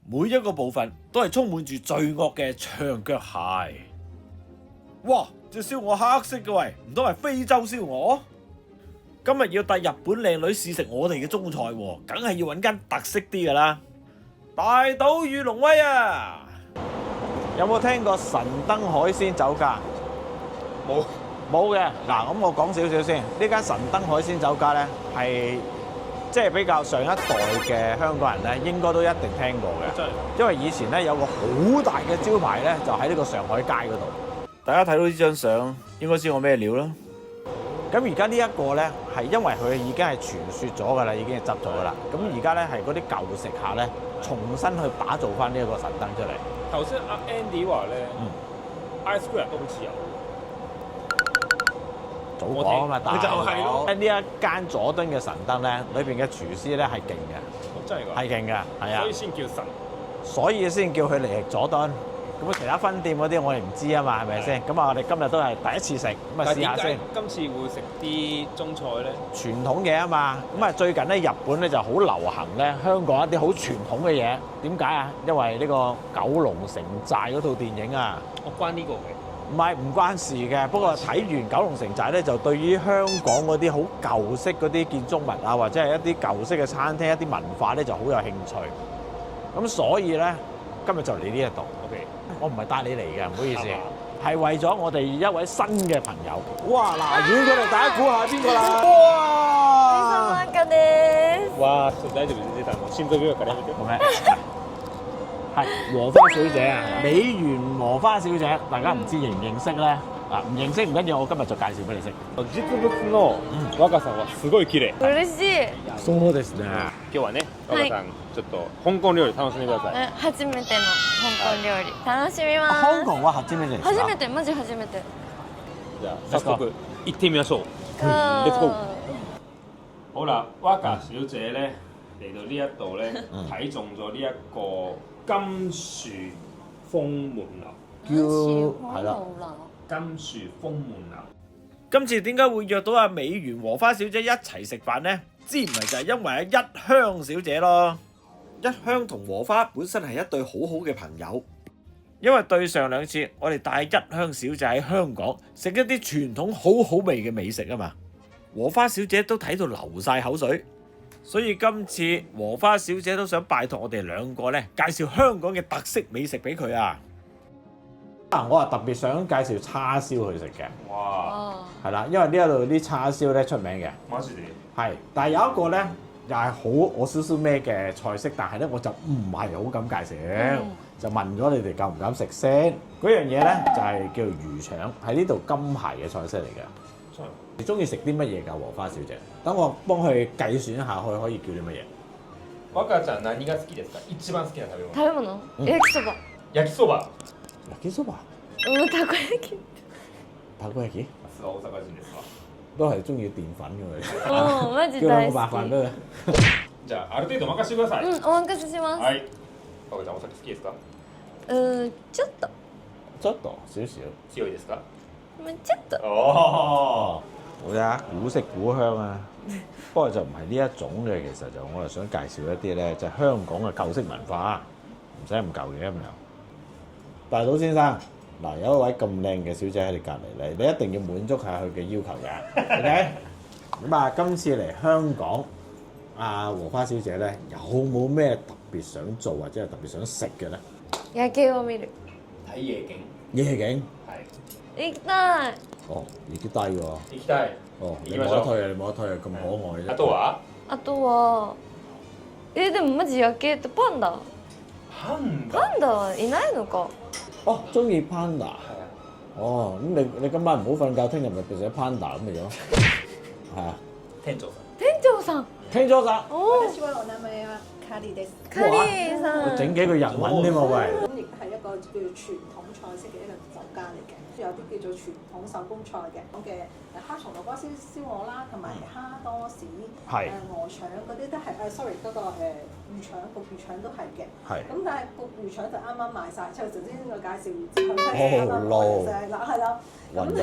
每一個部分都係充滿住罪惡嘅長腳蟹。哇！隻燒鵝黑色嘅喂，唔通係非洲燒鵝？今日要帶日本靚女試食我哋嘅中菜喎，梗係要揾間特色啲㗎啦！大島與龍威啊！有冇聽過神燈海鮮酒家？冇嘅。嗱，咁我講少少先。呢間神燈海鮮酒家咧，係即係比較上一代嘅香港人咧，應該都一定聽過嘅。真係。因為以前咧有個好大嘅招牌咧，就喺呢個上海街嗰度。大家睇到呢張相，應該知我咩料啦。咁而家呢一個咧，係因為佢已經係傳說咗㗎啦，已經係執咗㗎啦。咁而家咧係嗰啲舊食客咧，重新去打造翻呢一個神燈出嚟。頭先阿 Andy 話咧，Ice Square 都好似有。早講啊嘛，大佬。就係咯。呢一間佐敦嘅神燈咧，裏邊嘅廚師咧係勁嘅，真係㗎。係勁嘅，係啊。所以先叫神。所以先叫佢嚟佐敦。咁其他分店嗰啲我哋唔知啊嘛，係咪先？咁啊，我哋今日都係第一次食，咁啊試下先。今次會食啲中菜咧？傳統嘢啊嘛，咁啊最近咧日本咧就好流行咧香港一啲好傳統嘅嘢。點解啊？因為呢個《九龍城寨》嗰套電影啊。我關呢個嘅。唔係唔關事嘅，不過睇完《九龍城寨》咧，就對於香港嗰啲好舊式嗰啲建築物啊，或者係一啲舊式嘅餐廳、一啲文化咧，就好有興趣。咁所以咧，今日就嚟呢一度。OK。我唔係帶你嚟嘅，唔好意思，係為咗我哋一位新嘅朋友。哇！嗱，遠過嚟，大家估下邊個啦？哇！哇！大丈夫先生，心臓病からやめて。好咩？係和花小姐啊，美元和花小姐，大家唔知認唔認識咧？啊，唔認識唔緊要，我今日就介紹俾你識。実物の若さはすごい綺麗。嬉しい。そうですね。今日はね、若さん、ちょっと香港料理楽しんでください。初めての香港料理楽しみます。香港は初めてですか？初めて、マジ初めて。じゃあ早速行ってみましょう。レッツゴー。好啦，Waka小姐咧嚟到呢一度咧，睇中咗呢一個金樹豐門樓。係啦。金樹豐門樓。今次點解會約到阿美元和花小姐一齊食飯呢？知唔係就係因為阿一香小姐咯。一香同和花本身係一對好好嘅朋友，因為對上兩次我哋帶一香小姐喺香港食一啲傳統好好味嘅美食啊嘛，和花小姐都睇到流晒口水，所以今次和花小姐都想拜託我哋兩個咧介紹香港嘅特色美食俾佢啊！我啊特別想介紹叉燒去食嘅。哇！係啦，因為呢一度啲叉燒咧出名嘅。馬士地。係，但係有一個咧又係好我少少咩嘅菜式，但係咧我就唔係好敢介紹，就問咗你哋敢唔敢食先。嗰樣嘢咧就係叫做魚腸，喺呢度金牌嘅菜式嚟嘅。你中意食啲乜嘢㗎，和花小姐？等我幫佢計算一下，佢可以叫啲乜嘢。若ちゃん何が好きですか？一番好きな食べ物。食べ物？焼きそば。焼きそば。焼きそば？たこ焼き。たこ焼き？さすが大阪人ですわ。都係中意澱粉嘅佢。マジ叫兩個大好き。白飯俾佢。じゃあある程度任せてください。お任せします。はい。若ちゃんお酒好きですか？ちょっと。ちょっと少少。強いですか？ちょっと。哦。好呀，古色古香啊！不過就唔係呢一種嘅，其實就我係想介紹一啲咧，就係香港嘅舊式文化，唔使咁舊嘅咁樣。大島先生，嗱有一位咁靚嘅小姐喺你隔離咧，你一定要滿足下佢嘅要求嘅，OK？咁啊，今次嚟香港，阿和花小姐咧有冇咩特別想做或者係特別想食嘅咧？夜景を見る。睇夜景。夜景？係。行きたい。哦，已經低喎。行きたい。哦，你冇得退啊！你冇得退啊！咁可愛啫。あとは？あとは。でもマジ夜景ってパンダ。パンダ。パンダはいないのか。哦，中意 panda。係啊。哦，咁你今晚唔好瞓覺，聽日咪變成 panda 咁嘅樣。係啊。店長さん。店長さん。聽咗晒。哦。私はお名前はカリです。カリーさん。我整幾句日文添喎喂。咁亦係一個叫做傳統菜式嘅一個酒家嚟嘅，有啲叫做傳統手工菜嘅，咁嘅蝦松蘿蔔燒鵝啦，同埋蝦多士、鵝腸嗰啲都係sorry 嗰個魚腸焗魚腸都係嘅。係。咁但係焗魚腸就啱啱賣晒，即係頭先我介紹佢啱啱賣晒啦，係啦。暈咗。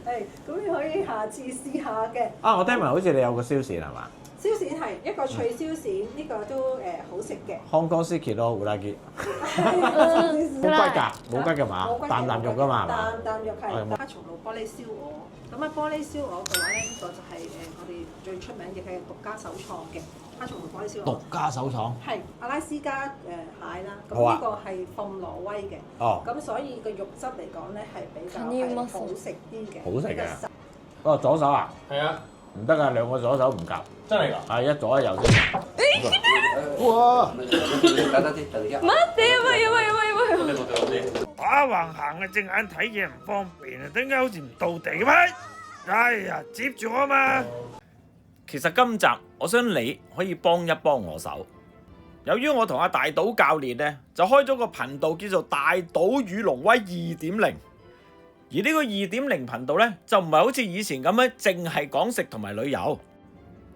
係，咁你可以下次試下嘅。啊，我聽聞好似你有個燒線係嘛？燒鱔係一個脆燒鱔，呢個都好食嘅。香港 Siki 咯，胡大傑，冇冇骨㗎，冇骨㗎嘛，啖啖肉㗎嘛，係嘛？啖肉係黑松露玻璃燒鵝。咁啊，玻璃燒鵝嘅話咧，呢個就係我哋最出名嘅係獨家首創嘅黑松露玻璃燒鵝。獨家首創。係阿拉斯加蟹啦，咁好啊呢個係鳳挪威嘅。哦。咁所以個肉質嚟講咧係比較係好食啲嘅。好食嘅。哦，左手啊？係啊，唔得啊，兩個左手唔夾。真係㗎。係一左一右先。哇！待ってやばいやばいやばいやばい。打橫行嘅隻眼睇嘢唔方便啊，點解好似唔到地嘅？哎呀，接住我嘛！其實今集我想你可以幫一幫我手。由於我同阿大島教練呢，就開咗個頻道叫做大島與龍威2.0，而呢個2.0頻道呢，就唔係好似以前咁樣淨係講食同埋旅遊。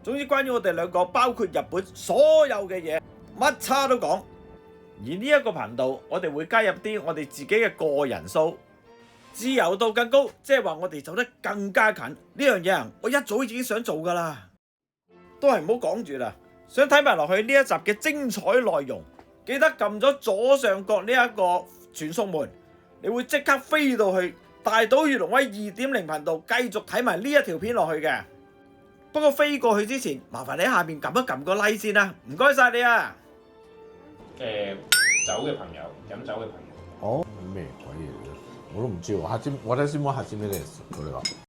總之關於我哋兩個，包括日本所有嘅嘢，乜叉都講。而呢一個頻道，我哋會加入啲我哋自己嘅個人 show，自由度更高，即係話我哋走得更加近。呢樣嘢啊，我一早已經想做㗎啦，都係唔好講住啦。想睇埋落去呢一集嘅精彩內容，記得撳咗左上角呢一個傳送門，你會即刻飛到去大島與龍威2.0頻道，繼續睇埋呢一條片落去嘅。不過飛過去之前，麻煩你喺下面撳一撳個 like 先啦，唔該晒你啊！酒嘅朋友，飲酒嘅朋友。哦，咩鬼嘢嚟嘅？我都唔知喎。我睇先摸下先俾你，佢哋話。